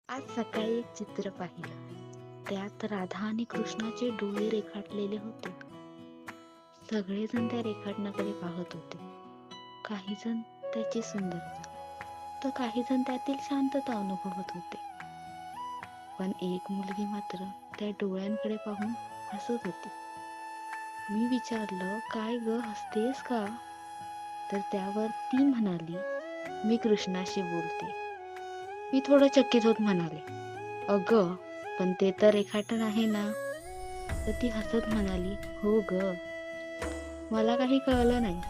आज सकाळी एक चित्र पाहिलं. त्यात राधा आणि कृष्णाचे डोळे रेखाटलेले होते. सगळेजण त्या रेखाटनाकडे पाहत होते. काही जण त्याची सुंदरता, तर काही जण त्यातील शांतता अनुभवत होते. पण एक मुलगी मात्र त्या डोळ्यांकडे पाहून हसत होती. मी विचारलं, काय ग, हसतेस का? तर त्यावर ती म्हणाली, मी कृष्णाशी बोलते. मी थोडं चकित होत म्हणाले, अगं, पण ते तर रेखाटन आहे ना? तर ती हसत म्हणाली, हो ग. मला काही कळलं नाही.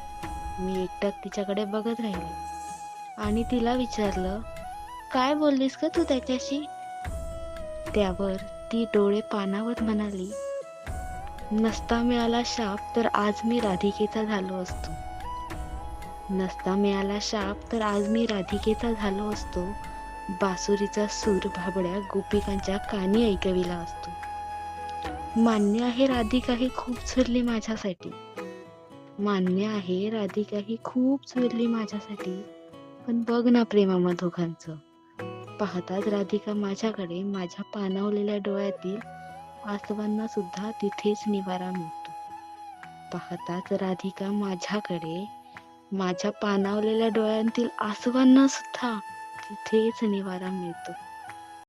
मी एकटक तिच्याकडे बघत राहिले आणि तिला विचारलं, काय बोललीस का तू त्याच्याशी? त्यावर ती डोळे पाणावत म्हणाली, नसता मिळाला शाप तर आज मी राधिकेचा झालो असतो. नसता मिळाला शाप तर आज मी राधिकेचा झालो असतो. बासुरीचा सूर भाबड्या गोपिकांच्या कानी ऐकविला असतो. मान्य आहे राधिका ही खूप चुरली माझ्यासाठी. मान्य आहे राधिका ही खूप चुरली माझ्यासाठी. पण बघ ना प्रेमामा दोघांचं. पाहताच राधिका माझ्याकडे माझ्या पाणावलेल्या डोळ्यातील आसवांना सुद्धा तिथेच निवारा मिळतो. पाहताच राधिका माझ्याकडे माझ्या पाणावलेल्या डोळ्यांतील आसवांना सुद्धा तिथेच निवारा मिळतो.